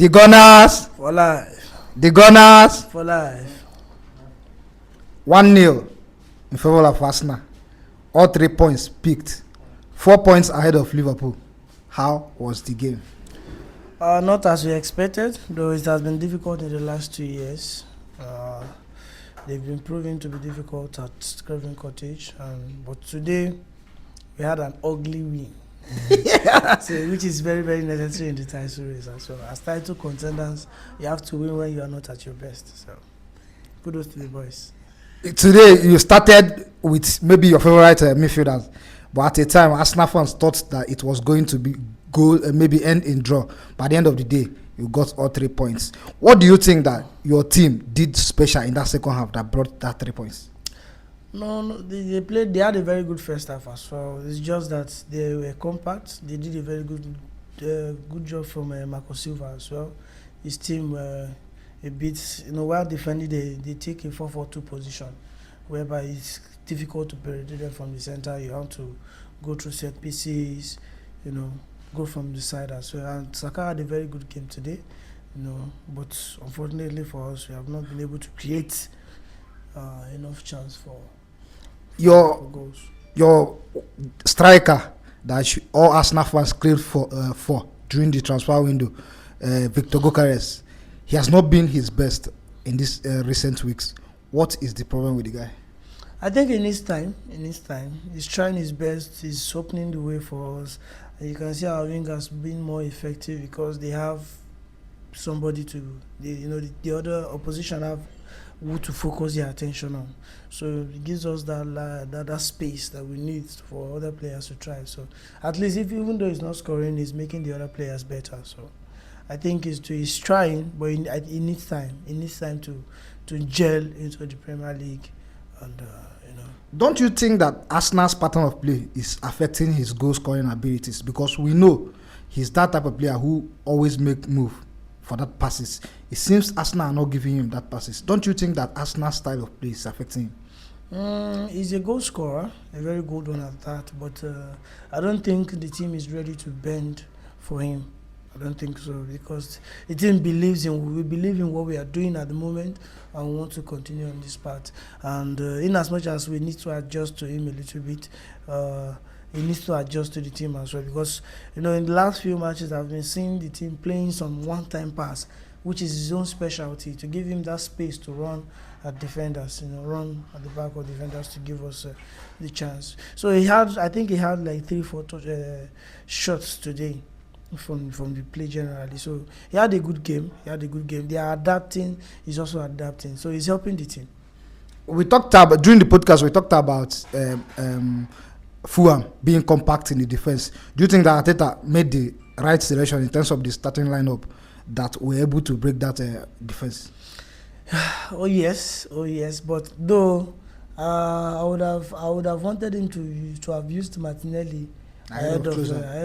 The Gunners. For life. The Gunners. For life. 1-0 in favor of Arsenal. All 3 points picked. 4 points ahead of Liverpool. How was the game? Not as we expected, though it has been difficult in the last 2 years. They've been proving to be difficult at Craven Cottage, but today we had an ugly win, which is very, very necessary in the title race as well. As title contenders, you have to win when you are not at your best. So, kudos to the boys. Today you started with maybe your favorite midfielders, but at a time Arsenal fans thought that it was going to be maybe end in draw. By the end of the day, you got all 3 points. What do you think that your team did special in that second half that brought that 3 points? No, they played. They had a very good first half as well. It's just that they were compact. They did a very good job from Marco Silva as well. His team a bit, while defending, they take a 4-4-2 position, whereby it's difficult to penetrate them from the center. You have to go through set pieces, go from the side as well. And Saka had a very good game today, but unfortunately for us, we have not been able to create enough chance for goals. Your striker that all Arsenal fans craved for during the transfer window, Victor Gyökeres, he has not been his best in these recent weeks. What is the problem with the guy? I think in his time, he's trying his best. He's opening the way for us. And you can see our wingers being more effective because they have somebody the other opposition have who to focus their attention on. So it gives us that space that we need for other players to thrive. So at least even though he's not scoring, he's making the other players better. So I think he's trying, but he needs time. He needs time to gel into the Premier League, and Don't you think that Arsenal's pattern of play is affecting his goal scoring abilities? Because we know he's that type of player who always make move for that passes. It seems Arsenal are not giving him that passes. Don't you think that Arsenal's style of play is affecting him? He's a goal scorer, a very good one at that, but I don't think the team is ready to bend for him. I don't think so, because the team we believe in what we are doing at the moment, and we want to continue on this path. And in as much as we need to adjust to him a little bit, he needs to adjust to the team as well, because in the last few matches I've been seeing the team playing some one-time pass, which is his own specialty, to give him that space to run at defenders, run at the back of defenders to give us the chance. So I think he had like 3-4 shots today from the play generally. So he had a good game. They are adapting. He's also adapting. So he's helping the team. We talked about during the podcast. We talked about Fulham being compact in the defense. Do you think that Arteta made the right selection in terms of the starting lineup that were able to break that defense? Oh yes. But though I would have wanted him to have used Martinelli ahead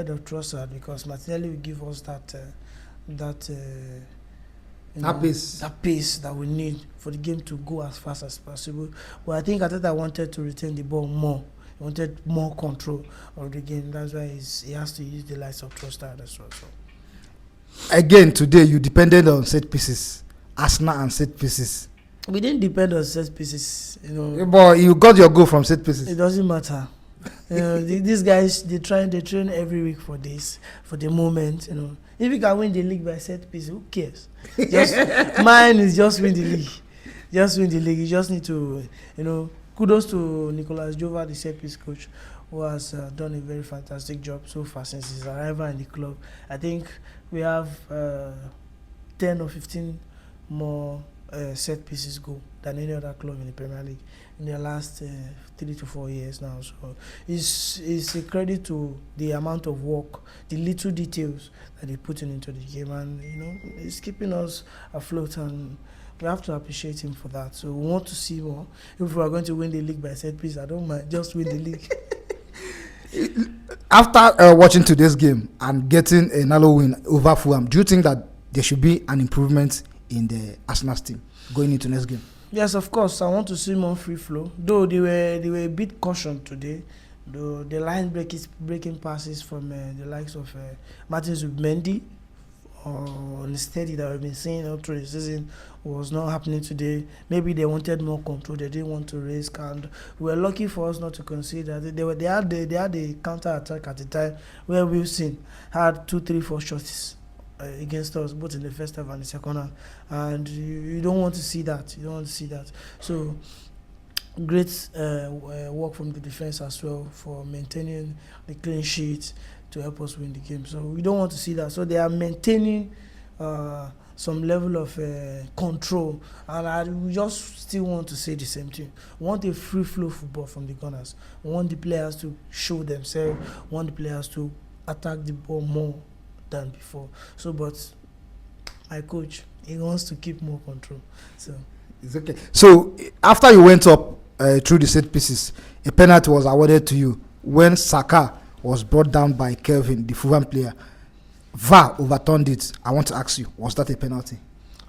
of Trossard, because Martinelli will give us that pace that we need for the game to go as fast as possible. But I think Arteta wanted to retain the ball more. He wanted more control of the game. That's why he has to use the likes of Trossard as well. So. Again, today you depended on set pieces, Arsenal and set pieces. We didn't depend on set pieces, But you got your goal from set pieces. It doesn't matter. These guys they train every week for this, for the moment. If you can win the league by set piece, who cares? Mine is just win the league. You just need to, kudos to Nicolas Jova, the set piece coach, who has done a very fantastic job so far since his arrival in the club. I think we have 10 or 15 more set pieces go than any other club in the Premier League in the last 3 to 4 years now. So it's a credit to the amount of work, the little details that they put into the game, and it's keeping us afloat, and we have to appreciate him for that. So we want to see more. If we are going to win the league by set piece, I don't mind, just win the league. After watching today's game and getting another win over Fulham, do you think that there should be an improvement in the Arsenal team going into next game? Yes, of course. I want to see more free flow. Though they were a bit cautioned today. Though the line breaking passes from the likes of Martin Zubimendi unsteady that we've been seeing all through the season was not happening today. Maybe they wanted more control. They didn't want to risk, and we were lucky for us not to concede that. They had a counter attack at the time where Wilson had 2, 3, 4 shots against us, both in the first half and the second half, and you don't want to see that. You don't want to see that. So great work from the defense as well for maintaining the clean sheet to help us win the game. So we don't want to see that. So they are maintaining some level of control, and we just still want to say the same thing. We want a free flow football from the Gunners. We want the players to show themselves. We want the players to attack the ball more than before. So, but my coach, he wants to keep more control. So it's okay. So after you went up through the set pieces, a penalty was awarded to you when Saka was brought down by Kelvin, the Fulham player. VAR overturned it. I want to ask you, was that a penalty?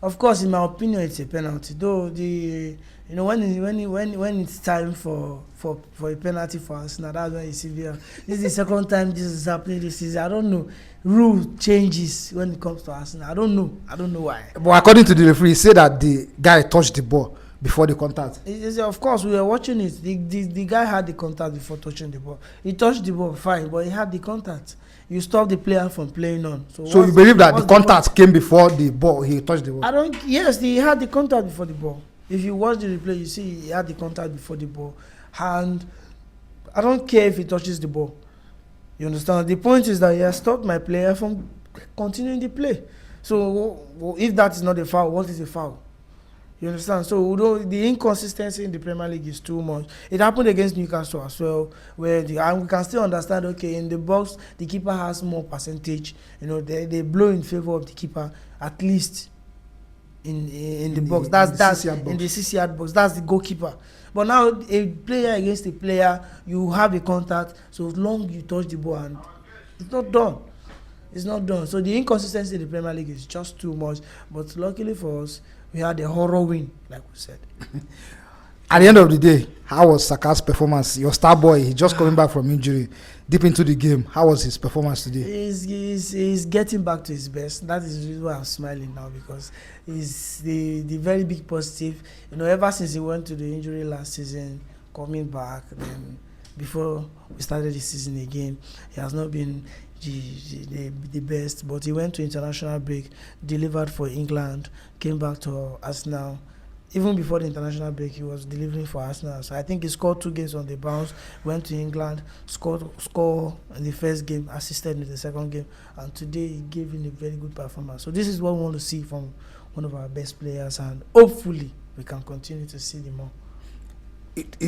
Of course, in my opinion, it's a penalty. Though when it's time for a penalty for Arsenal, that's when you see VAR. This is the second time this is happening this season. I don't know. Rule changes when it comes to Arsenal. I don't know why. But according to the referee, he said that the guy touched the ball before the contact. Of course, we were watching it. The guy had the contact before touching the ball. He touched the ball fine, but he had the contact. You stop the player from playing on. So you believe that the contact came before the ball? He touched the ball. Yes, he had the contact before the ball. If you watch the replay, you see he had the contact before the ball, and I don't care if he touches the ball. You understand? The point is that he has stopped my player from continuing the play. So if that is not a foul, what is a foul? You understand? So the inconsistency in the Premier League is too much. It happened against Newcastle as well, and we can still understand. Okay, in the box, the keeper has more percentage. They blow in favor of the keeper at least in the box. That's in the CCR box. That's the goalkeeper. But now a player against a player, you have a contact. So as long you touch the ball, and it's not done. It's not done. So the inconsistency in the Premier League is just too much. But luckily for us, we had a horror win, like we said. At the end of the day, how was Saka's performance? Your star boy, he's just coming back from injury, deep into the game. How was his performance today? He's getting back to his best. That is the reason why I'm smiling now, because he's the very big positive. Ever since he went to the injury last season, coming back, then before we started the season again, he has not been the best, but he went to international break, delivered for England, came back to Arsenal. Even before the international break, he was delivering for Arsenal. So I think he scored 2 games on the bounce, went to England, scored in the first game, assisted in the second game, and today he gave him a very good performance. So this is what we want to see from one of our best players, and hopefully we can continue to see them more.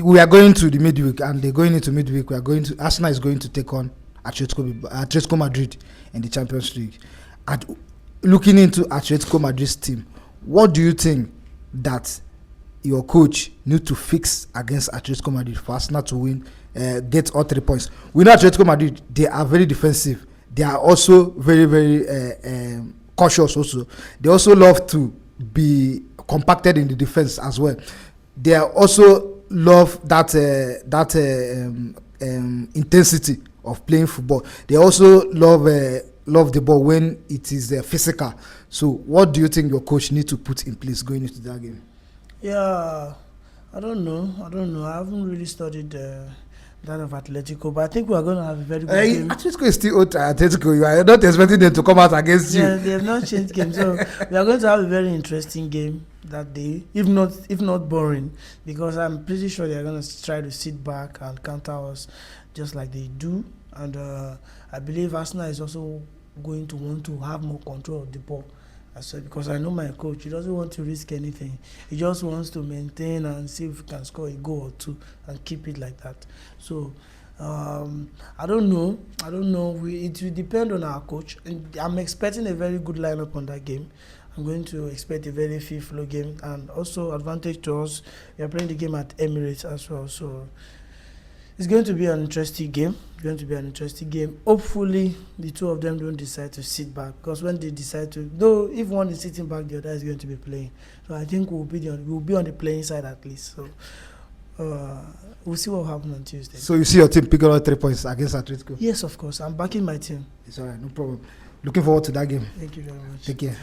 We are going to the midweek, and they're going into midweek. Arsenal is going to take on Atletico Madrid in the Champions League. Looking into Atletico Madrid's team, what do you think that your coach need to fix against Atletico Madrid for Arsenal to win, get all 3 points? We know Atletico Madrid, they are very defensive. They are also very, very cautious also. They also love to be compacted in the defense as well. They are also love that intensity of playing football. They also love the ball when it is physical. So what do you think your coach needs to put in place going into that game? Yeah, I don't know. I haven't really studied that of Atletico, but I think we are going to have a very good game. Atletico is still old Atletico. You are not expecting them to come out against you. Yeah, they have not changed games. So we are going to have a very interesting game that day, if not boring, because I'm pretty sure they are going to try to sit back and counter us just like they do. And I believe Arsenal is also going to want to have more control of the ball. I said, because I know my coach, he doesn't want to risk anything. He just wants to maintain and see if he can score a goal or two and keep it like that. So I don't know. It will depend on our coach. And I'm expecting a very good lineup on that game. I'm going to expect a very free flow game, and also advantage to us. We are playing the game at Emirates as well, so it's going to be an interesting game. Hopefully, the two of them don't decide to sit back, because when they decide to, though, if one is sitting back, the other is going to be playing. So I think we'll be on the playing side at least. So we'll see what happens on Tuesday. So you see your team picking up 3 points against Atletico? Yes, of course. I'm backing my team. It's all right, no problem. Looking forward to that game. Thank you very much. Take care.